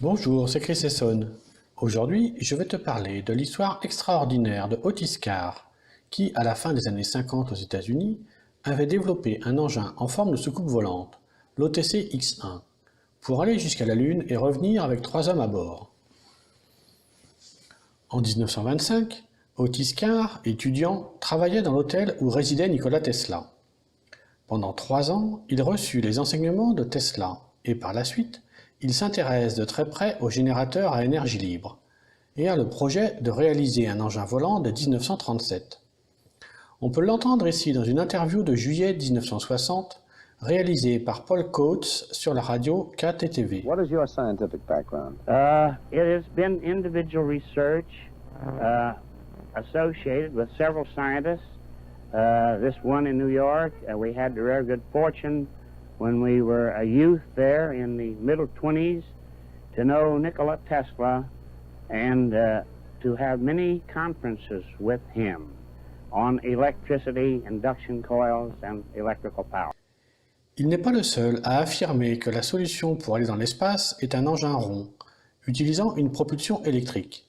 Bonjour, c'est Chris Essonne. Aujourd'hui, je vais te parler de l'histoire extraordinaire de Otis Carr, qui, à la fin des années 50 aux États-Unis, avait développé un engin en forme de soucoupe volante, l'OTC X1, pour aller jusqu'à la Lune et revenir avec 3 hommes à bord. En 1925, Otis Carr, étudiant, travaillait dans l'hôtel où résidait Nikola Tesla. Pendant 3 ans, il reçut les enseignements de Tesla et par la suite, il s'intéresse de très près aux générateurs à énergie libre et a le projet de réaliser un engin volant de 1937. On peut l'entendre ici dans une interview de juillet 1960 réalisée par Paul Coates sur la radio KTTV. What is your scientific background? It has been individual research associated with several scientists. This one in New York, we had the very good fortune when we were a youth there in the middle 20s to know Nikola Tesla and to have many conferences with him on electricity, induction coils and electrical power. Il n'est pas le seul à affirmer que la solution pour aller dans l'espace est un engin rond, utilisant une propulsion électrique.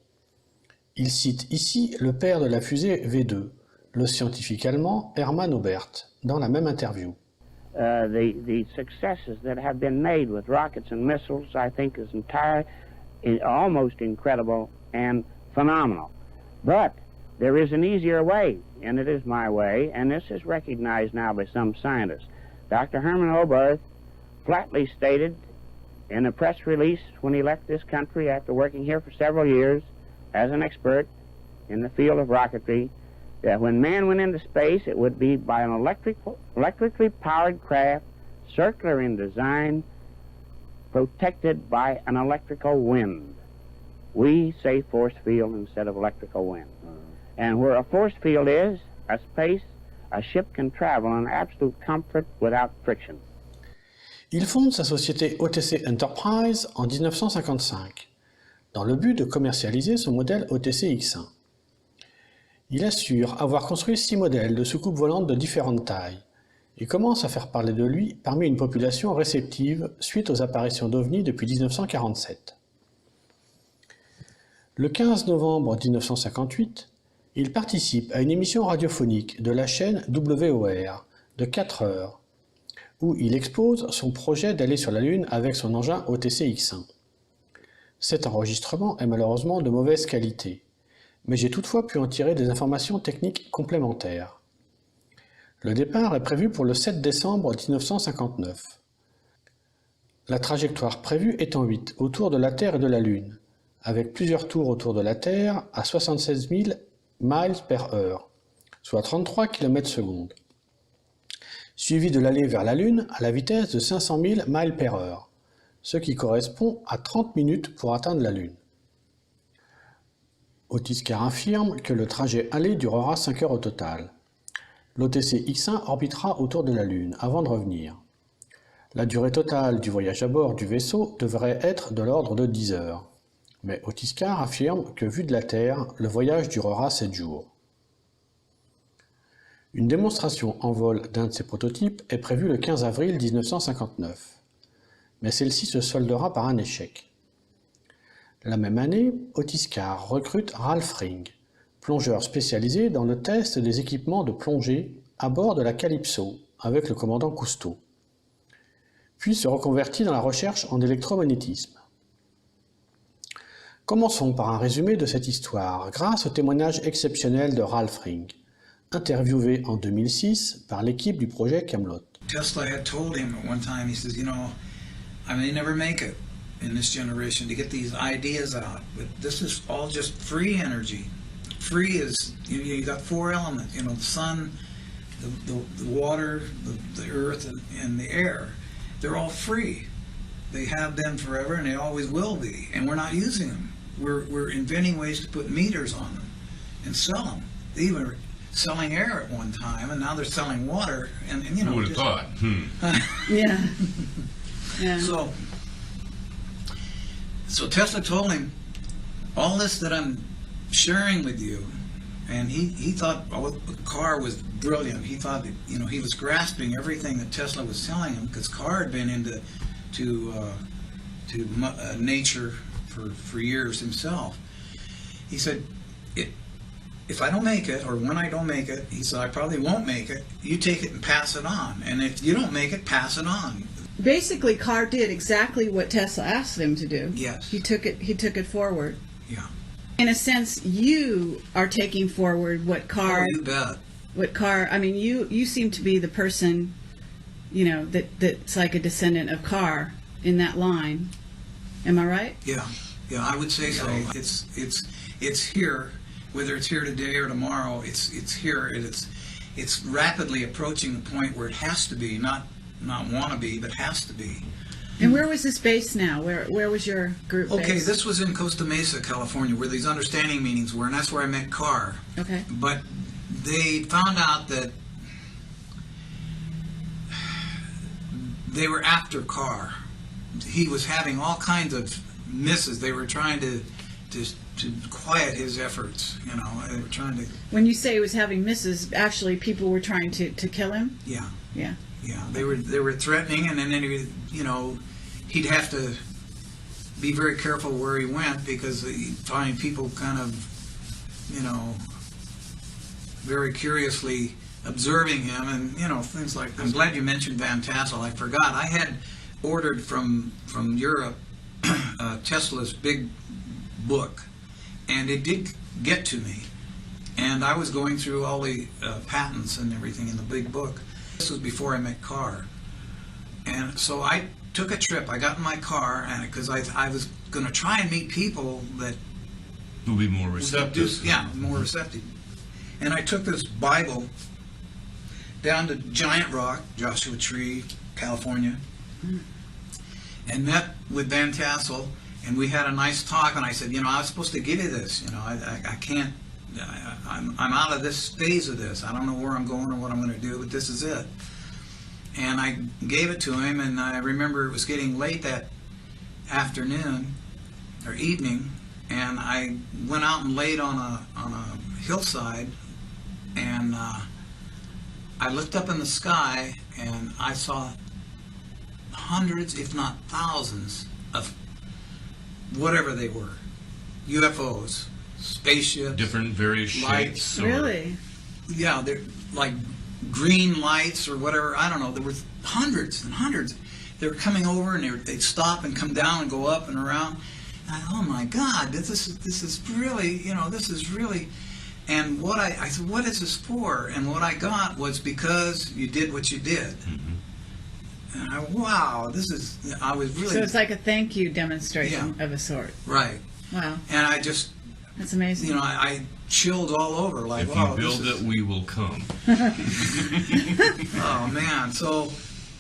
Il cite ici le père de la fusée V2, le scientifique allemand Hermann Oberth, dans la même interview. The successes that have been made with rockets and missiles, I think, is almost incredible and phenomenal. But there is an easier way, and it is my way, and this is recognized now by some scientists. Dr. Hermann Oberth flatly stated in a press release when he left this country after working here for several years as an expert in the field of rocketry, that when man went into space, it would be by an electrically powered craft, circular in design, protected by an electrical wind. We say force field instead of electrical wind. And where a force field is, a space, a ship can travel in absolute comfort without friction. Il fonde sa société OTC Enterprise en 1955, dans le but de commercialiser son modèle OTC X1. Il assure avoir construit 6 modèles de soucoupes volantes de différentes tailles et commence à faire parler de lui parmi une population réceptive suite aux apparitions d'OVNI depuis 1947. Le 15 novembre 1958, il participe à une émission radiophonique de la chaîne Ouvre de 4 heures, où il expose son projet d'aller sur la Lune avec son engin OTC X1. Cet enregistrement est malheureusement de mauvaise qualité, mais j'ai toutefois pu en tirer des informations techniques complémentaires. Le départ est prévu pour le 7 décembre 1959. La trajectoire prévue est en 8, autour de la Terre et de la Lune, avec plusieurs tours autour de la Terre à 76 000 miles par heure, soit 33 km/s, suivi de l'aller vers la Lune à la vitesse de 500 000 miles par heure, ce qui correspond à 30 minutes pour atteindre la Lune. Otis Carr affirme que le trajet aller durera 5 heures au total. L'OTC X1 orbitera autour de la Lune avant de revenir. La durée totale du voyage à bord du vaisseau devrait être de l'ordre de 10 heures. Mais Otis Carr affirme que vu de la Terre, le voyage durera 7 jours. Une démonstration en vol d'un de ces prototypes est prévue le 15 avril 1959. Mais celle-ci se soldera par un échec. La même année, Otis Carr recrute Ralph Ring, plongeur spécialisé dans le test des équipements de plongée à bord de la Calypso avec le commandant Cousteau, puis se reconvertit dans la recherche en électromagnétisme. Commençons par un résumé de cette histoire grâce au témoignage exceptionnel de Ralph Ring, interviewé en 2006 par l'équipe du projet Camelot. Tesla had told him at one time, he says, I may never make it in this generation to get these ideas out, but this is all just free energy. Free is, you got 4 elements, the sun, the water, the earth, and the air. They're all free. They have been forever, and they always will be, and we're not using them. We're inventing ways to put meters on them and sell them. They even were selling air at one time, and now they're selling water, and Who would have thought? Yeah. Yeah. So Tesla told him, all this that I'm sharing with you, and he thought Carr was brilliant. He thought that, he was grasping everything that Tesla was telling him, because Carr had been into nature for years himself. He said, if I don't make it, or when I don't make it, he said, I probably won't make it, you take it and pass it on. And if you don't make it, pass it on. Basically, Carr did exactly what Tesla asked him to do. Yes. He took it forward. Yeah. In a sense, you are taking forward what Carr... Oh, you bet. What Carr... I mean, you seem to be the person, you know, that's like a descendant of Carr in that line. Am I right? Yeah. Yeah, I would say so. It's here. Whether it's here today or tomorrow, it's here. It's rapidly approaching the point where it has to be, not want to be, but has to be. And where was this based now? Where was your group based? Okay, this was in Costa Mesa, California, where these understanding meetings were, and that's where I met Carr. Okay. But they found out that they were after Carr. He was having all kinds of misses. They were trying to quiet his efforts, you know. They were trying to... When you say he was having misses, actually people were trying to kill him? Yeah. Yeah. Yeah, they were threatening, and then you know, he'd have to be very careful where he went, because he'd find people kind of, you know, very curiously observing him, and you know, things like that. I'm glad you mentioned Van Tassel. I forgot. I had ordered from Europe Tesla's big book, and it did get to me, and I was going through all the patents and everything in the big book. This was before I met Carr, and so I took a trip. I got in my car, and because I was going to try and meet people that would be more receptive. More receptive. And I took this Bible down to Giant Rock, Joshua Tree, California, and met with Van Tassel, and we had a nice talk. And I said, you know, I was supposed to give you this. You know, I can't. I'm out of this phase of this. I don't know where I'm going or what I'm going to do, but this is it. And I gave it to him, and I remember it was getting late that afternoon or evening, and I went out and laid on a hillside, and I looked up in the sky, and I saw hundreds, if not thousands, of whatever they were, UFOs. Spaceships, different various shapes. Really? Yeah, they're like green lights or whatever. I don't know. There were hundreds and hundreds. They were coming over, and they'd stop and come down and go up and around. And oh my God, this is really, you know, this is really. And what I said, what is this for? And what I got was because you did what you did. Mm-hmm. And wow, this is. I was really. So it's like a thank you demonstration of a sort. Right. Wow. And I just. That's amazing. You know, I chilled all over. Like, if you build it, we will come. Oh man! So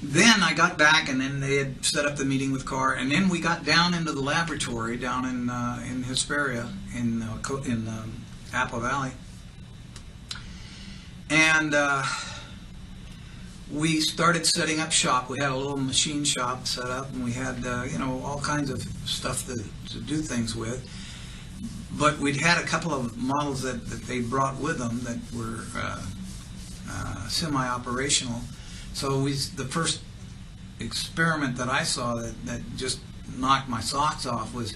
then I got back, and then they had set up the meeting with Carr, and then we got down into the laboratory down in Hesperia in Apple Valley, and we started setting up shop. We had a little machine shop set up, and we had you know, all kinds of stuff to do things with. But we'd had a couple of models that they brought with them that were semi-operational. So the first experiment that I saw that just knocked my socks off was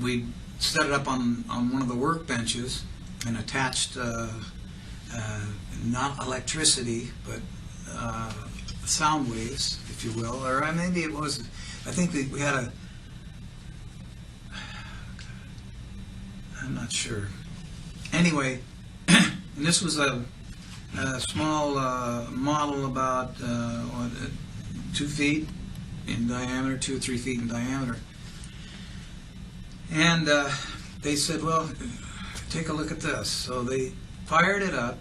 we set it up on one of the workbenches and attached not electricity, but sound waves, if you will, or maybe it was. I think that we had a. I'm not sure. Anyway, and this was a small model about 2 feet in diameter, 2 or 3 feet in diameter. And they said, well, take a look at this. So they fired it up,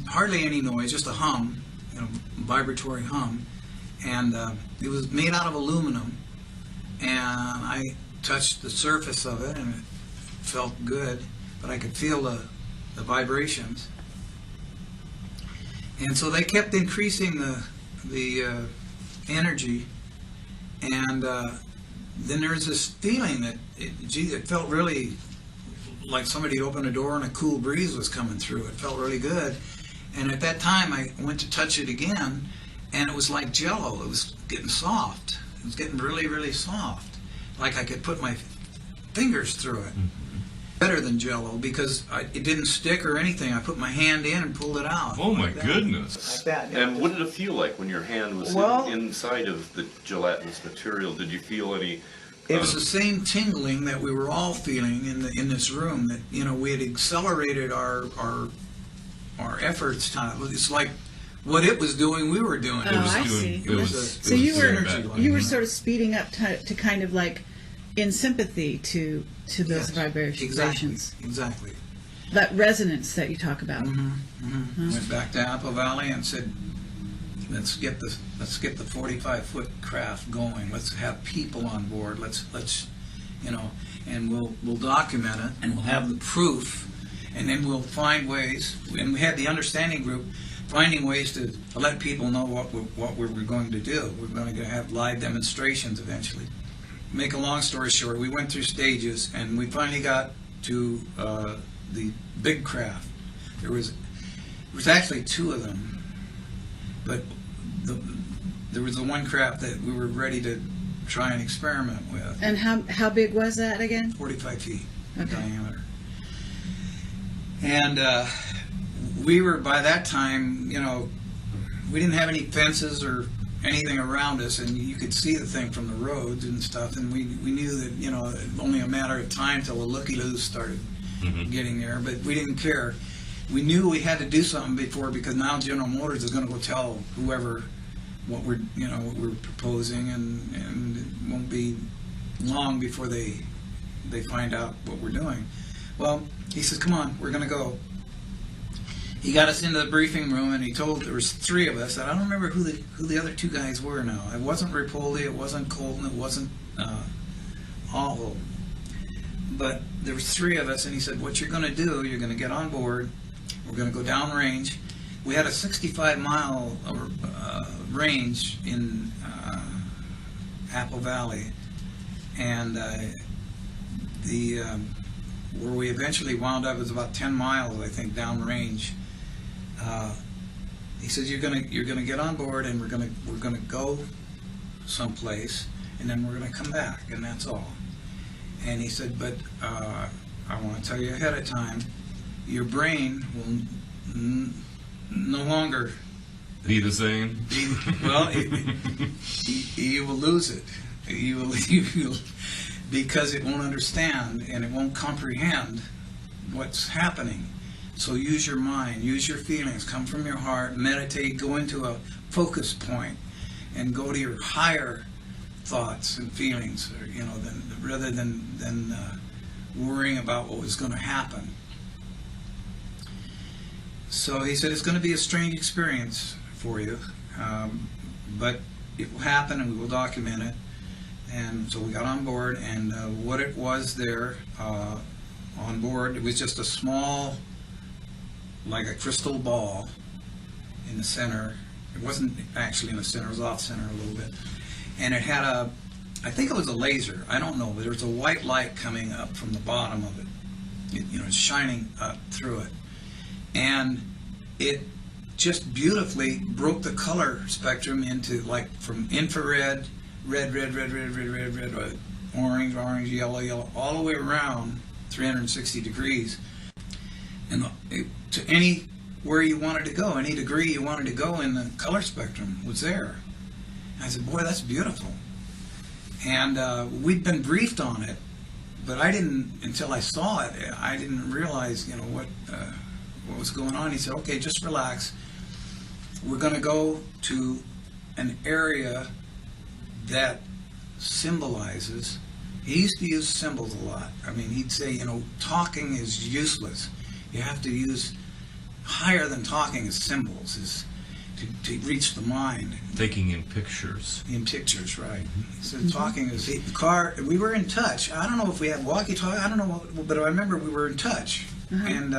hardly any noise, just a hum, you know, vibratory hum. And it was made out of aluminum. And I touched the surface of it, and it felt good, but I could feel the vibrations. And so they kept increasing the energy, and then there was this feeling that it felt really like somebody opened a door and a cool breeze was coming through. It felt really good. And at that time I went to touch it again, and it was like Jello. It was getting soft. was getting really, really soft, like I could put my fingers through it. Better than Jello because it didn't stick or anything. I put my hand in and pulled it out. Oh my like that. goodness! Like that. Yeah. And what did it feel like when your hand was Well- inside of the gelatinous material? Did you feel any? It was the same tingling that we were all feeling in this room. That we had accelerated our efforts. It's like what it was doing, we were doing. Oh, was I doing. see. It was. So it you was were synergy, like- you were sort of speeding up to kind of like in sympathy to those Yes, vibrations. Exactly. That resonance that you talk about. Went back to Apple Valley and said, let's get the 45-foot craft going. Let's have people on board. Let's and we'll document it and we'll have the proof, and then we'll find ways. And we had the understanding group finding ways to let people know what we were going to do. We're going to have live demonstrations eventually. Make a long story short, we went through stages and we finally got to the big craft. There was actually two of them, but there was the one craft that we were ready to try and experiment with. And how big was that again? 45 feet Okay. diameter. And we were, by that time, we didn't have any fences or anything around us, and you could see the thing from the roads and stuff, and we knew that, only a matter of time till the looky-loos started getting there, but we didn't care. We knew we had to do something before, because now General Motors is going to go tell whoever what we're proposing, and it won't be long before they find out what we're doing. Well, he says, come on, we're going to go. He got us into the briefing room, and he told, there was three of us, and I don't remember who the other two guys were now. It wasn't Rapoli, it wasn't Colton, it wasn't Aho. But there was three of us, and he said, what you're going to do, you're going to get on board, we're going to go downrange. We had a 65-mile range in Apple Valley, and where we eventually wound up was about 10 miles, I think, downrange. He says, you're gonna get on board, and we're gonna go someplace, and then we're gonna come back, and that's all. And he said, but I want to tell you ahead of time, your brain will no longer Be the same. You will lose it. You will because it won't understand and it won't comprehend what's happening. So use your mind, use your feelings, come from your heart, meditate, go into a focus point, and go to your higher thoughts and feelings, rather than worrying about what was going to happen. So he said, it's going to be a strange experience for you, but it will happen, and we will document it. And so we got on board, and what it was there on board, it was just a small, like a crystal ball in the center. It wasn't actually in the center, it was off center a little bit. And it had I think it was a laser, I don't know, but there was a white light coming up from the bottom of it. It's shining up through it. And it just beautifully broke the color spectrum into, like, from infrared, red, orange, yellow, all the way around 360 degrees. And to anywhere you wanted to go, any degree you wanted to go in the color spectrum was there. And I said, boy, that's beautiful. And we'd been briefed on it, but I didn't, until I saw it, I didn't realize, what was going on. He said, okay, just relax. We're going to go to an area that symbolizes. He used to use symbols a lot. I mean, he'd say, talking is useless. You have to use higher than talking is symbols, is to reach the mind. Taking in pictures. In pictures, right. He said talking is, the car, we were in touch. I don't know if we had walkie-talkie, I don't know, but I remember we were in touch. And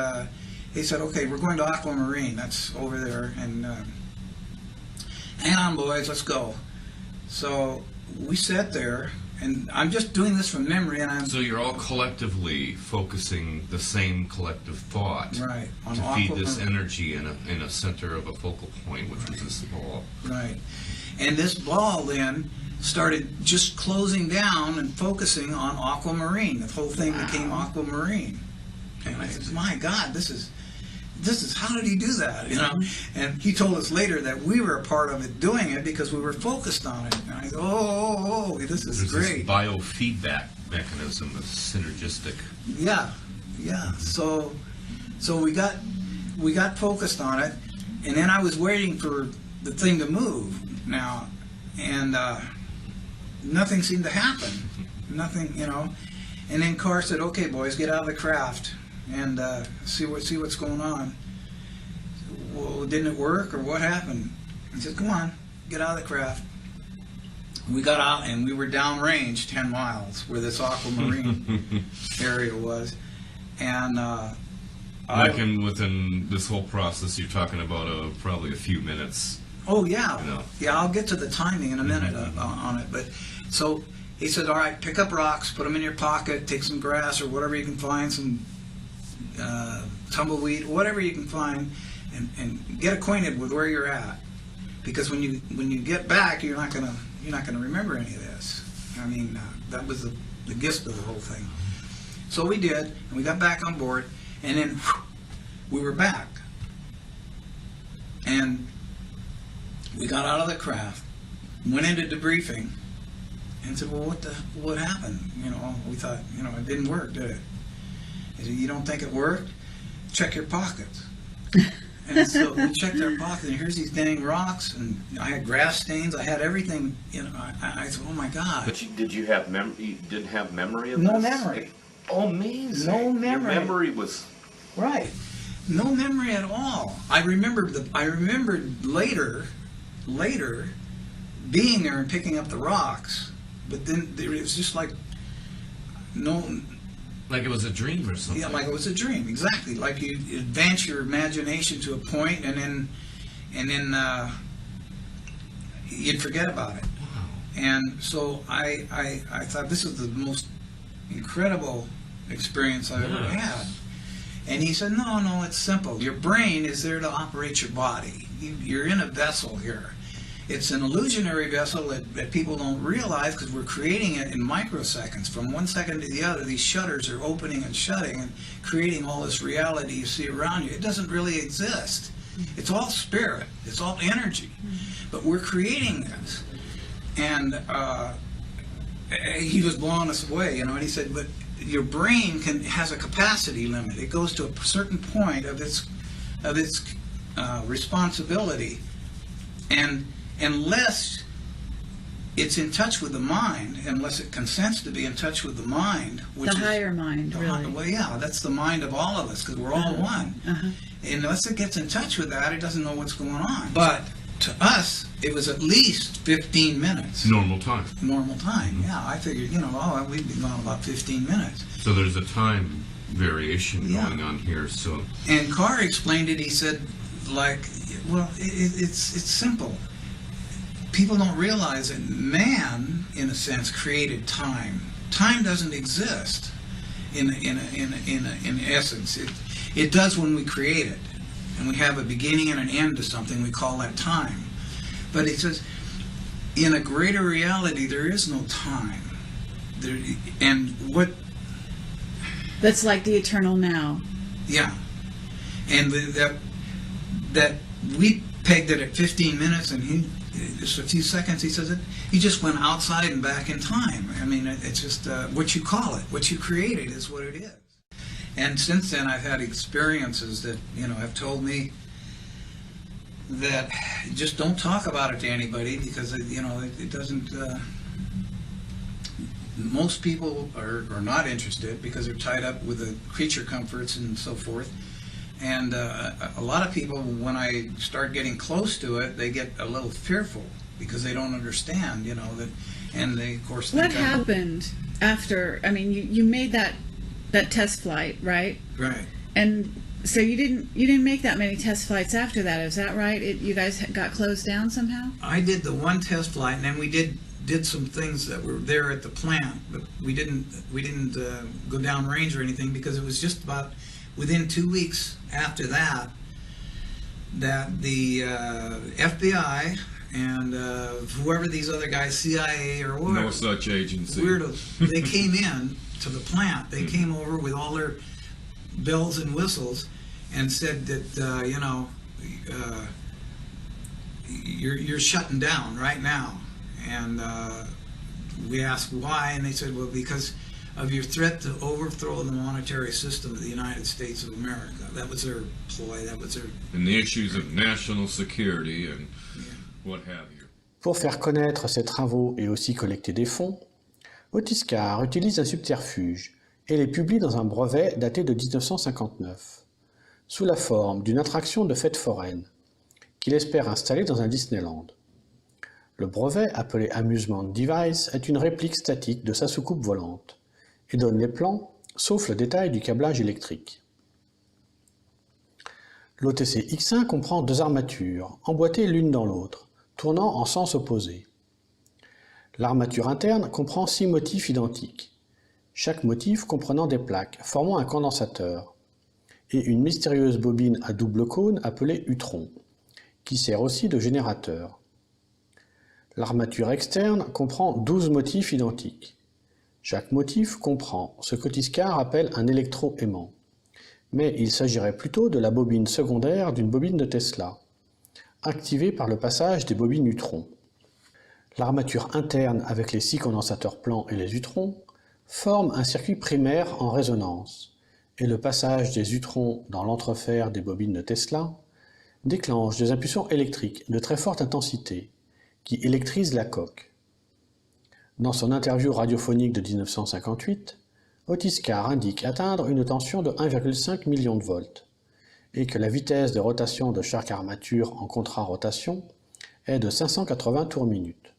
he said, okay, we're going to Aquamarine, that's over there, and hang on, boys, let's go. So we sat there, and I'm just doing this from memory, and So you're all collectively focusing the same collective thought right, on to feed this Aquamarine. energy in a center of a focal point, which was this ball. Right. And this ball then started just closing down and focusing on aquamarine. The whole thing became aquamarine. And I said, my God, this is, how did he do that, you know? And he told us later that we were a part of it doing it because we were focused on it. And I said, this is There's great. this biofeedback mechanism that's synergistic. Yeah. So we got focused on it, and then I was waiting for the thing to move now, and nothing seemed to happen. Nothing, you know. And then Carr said, "Okay, boys, get out of the craft and see what's going on." Well, didn't it work, or what happened? He said, "Come on, get out of the craft." We got out, and we were downrange 10 miles where this aquamarine area was, and within this whole process, you're talking about probably a few minutes. Oh yeah, You know. yeah. I'll get to the timing in a minute on it, but so he said, "All right, pick up rocks, put them in your pocket, take some grass or whatever you can find, some tumbleweed, whatever you can find, and get acquainted with where you're at, because when you get back, you're not gonna remember any of this." I mean, that was the gist of the whole thing. So we did, and we got back on board, and then we were back, and we got out of the craft, went into debriefing, and said, "Well, what happened? You know, we thought, you know, it didn't work, did it?" He said, "You don't think it worked? Check your pockets." And so we checked our pockets, and here's these dang rocks, and I had grass stains, I had everything, you know. I said, "Oh my God." But you didn't have memory of No this? memory. Oh, amazing. No memory. Your memory was... Right. No memory at all. I remembered later being there and picking up the rocks, but then it was just like Like it was a dream or something. yeah, like it was a dream. Exactly. Like you advance your imagination to a point, and then you'd forget about it. Wow. And so I thought this is the most incredible experience I've ever had. And he said, no, it's simple. Your brain is there to operate your body. You're in a vessel here. It's an illusionary vessel that people don't realize, because we're creating it in microseconds. From 1 second to the other, these shutters are opening and shutting and creating all this reality you see around you. It doesn't really exist. It's all spirit. It's all energy. But we're creating this. And he was blowing us away, you know, and he said, but your brain has a capacity limit. It goes to a certain point of its responsibility, and unless it's in touch with the mind, unless it consents to be in touch with the mind, which The is higher mind, really. well, yeah, that's the mind of all of us, because we're all one. Unless it gets in touch with that, it doesn't know what's going on. But to us, it was at least 15 minutes. Normal time. Normal time, yeah. I figured, you know, we'd be gone about 15 minutes. So there's a time variation Yeah. going on here. So And Carr explained it. He said, like, well, it's simple. People don't realize that man, in a sense, created time. Time doesn't exist in essence. It does when we create it, and we have a beginning and an end to something. We call that time. But it says, in a greater reality, there is no time. And what? That's like the eternal now. Yeah, and that we pegged it at 15 minutes, and he just a few seconds. He says he just went outside and back in time. I mean, it's just what you call it, what you created, is what it is. And since then, I've had experiences that, you know, have told me that just don't talk about it to anybody, because you know it doesn't. Most people are not interested because they're tied up with the creature comforts and so forth. And a lot of people, when I start getting close to it, they get a little fearful because they don't understand, you know, that, and they, of course, What think happened after? I mean, you made that test flight, right? Right. And so you didn't make that many test flights after that. Is that right? You guys got closed down somehow? I did the one test flight, and then we did some things that were there at the plant, but we didn't go down range or anything, because it was just about within 2 weeks after that the FBI and whoever these other guys, CIA or whatever, No such agency. weirdos, they came in to the plant. They came over with all their bells and whistles and said that, you know, you're shutting down right now. And we asked why, and they said, well, because of your threat to overthrow the monetary system of the United States of America. That was their ploy, that was their... And the issues of national security and what have you. Pour faire connaître ses travaux et aussi collecter des fonds, Otis Carr utilise un subterfuge et les publie dans un brevet daté de 1959, sous la forme d'une attraction de fête foraine, qu'il espère installer dans un Disneyland. Le brevet, appelé Amusement Device, est une réplique statique de sa soucoupe volante et donne les plans, sauf le détail du câblage électrique. L'OTC X1 comprend 2 armatures, emboîtées l'une dans l'autre, tournant en sens opposé. L'armature interne comprend 6 motifs identiques, chaque motif comprenant des plaques formant un condensateur, et une mystérieuse bobine à double cône appelée Utron, qui sert aussi de générateur. L'armature externe comprend 12 motifs identiques. Chaque motif comprend ce qu'Otis Carr appelle un électro-aimant, mais il s'agirait plutôt de la bobine secondaire d'une bobine de Tesla, activée par le passage des bobines Utron. L'armature interne avec les 6 condensateurs plans et les Utrons forme un circuit primaire en résonance, et le passage des Utrons dans l'entrefer des bobines de Tesla déclenche des impulsions électriques de très forte intensité qui électrisent la coque. Dans son interview radiophonique de 1958, Otis Carr indique atteindre une tension de 1,5 million de volts et que la vitesse de rotation de chaque armature en contrarotation est de 580 tours minute.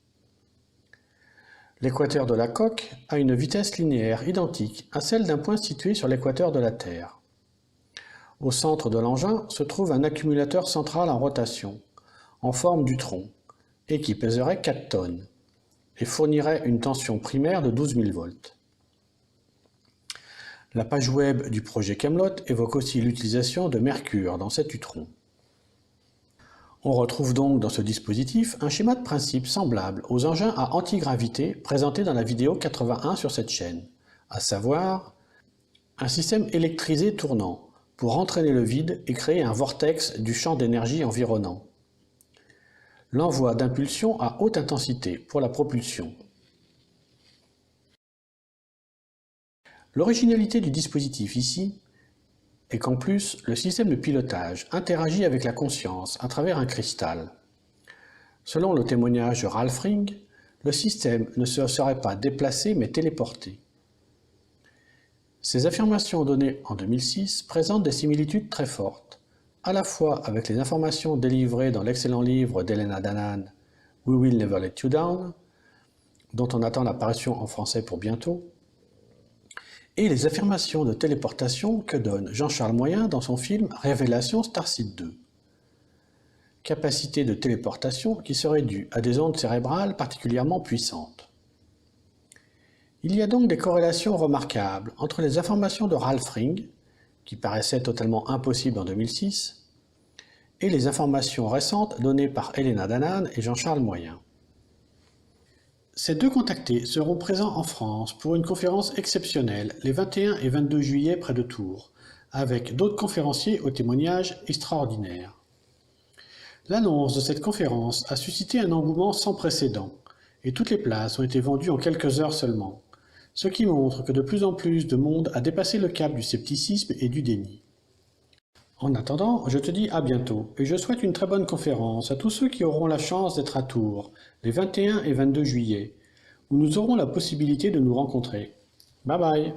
L'équateur de la coque a une vitesse linéaire identique à celle d'un point situé sur l'équateur de la Terre. Au centre de l'engin se trouve un accumulateur central en rotation, en forme d'Utron, et qui pèserait 4 tonnes, et fournirait une tension primaire de 12 000 volts. La page web du projet Camelot évoque aussi l'utilisation de mercure dans cet Utron. On retrouve donc dans ce dispositif un schéma de principe semblable aux engins à antigravité présentés dans la vidéo 81 sur cette chaîne, à savoir un système électrisé tournant pour entraîner le vide et créer un vortex du champ d'énergie environnant. L'envoi d'impulsions à haute intensité pour la propulsion. L'originalité du dispositif ici est qu'en plus, le système de pilotage interagit avec la conscience à travers un cristal. Selon le témoignage de Ralph Ring, le système ne se serait pas déplacé mais téléporté. Ces affirmations données en 2006 présentent des similitudes très fortes, à la fois avec les informations délivrées dans l'excellent livre d'Elena Danaan, We Will Never Let You Down, dont on attend l'apparition en français pour bientôt, et les affirmations de téléportation que donne Jean-Charles Moyen dans son film Révélation Starseed 2. Capacité de téléportation qui serait due à des ondes cérébrales particulièrement puissantes. Il y a donc des corrélations remarquables entre les informations de Ralph Ring, qui paraissaient totalement impossibles en 2006, et les informations récentes données par Elena Danaan et Jean-Charles Moyen. Ces 2 contactés seront présents en France pour une conférence exceptionnelle les 21 et 22 juillet près de Tours, avec d'autres conférenciers au témoignage extraordinaire. L'annonce de cette conférence a suscité un engouement sans précédent, et toutes les places ont été vendues en quelques heures seulement, ce qui montre que de plus en plus de monde a dépassé le cap du scepticisme et du déni. En attendant, je te dis à bientôt, et je souhaite une très bonne conférence à tous ceux qui auront la chance d'être à Tours, les 21 et 22 juillet, où nous aurons la possibilité de nous rencontrer. Bye bye!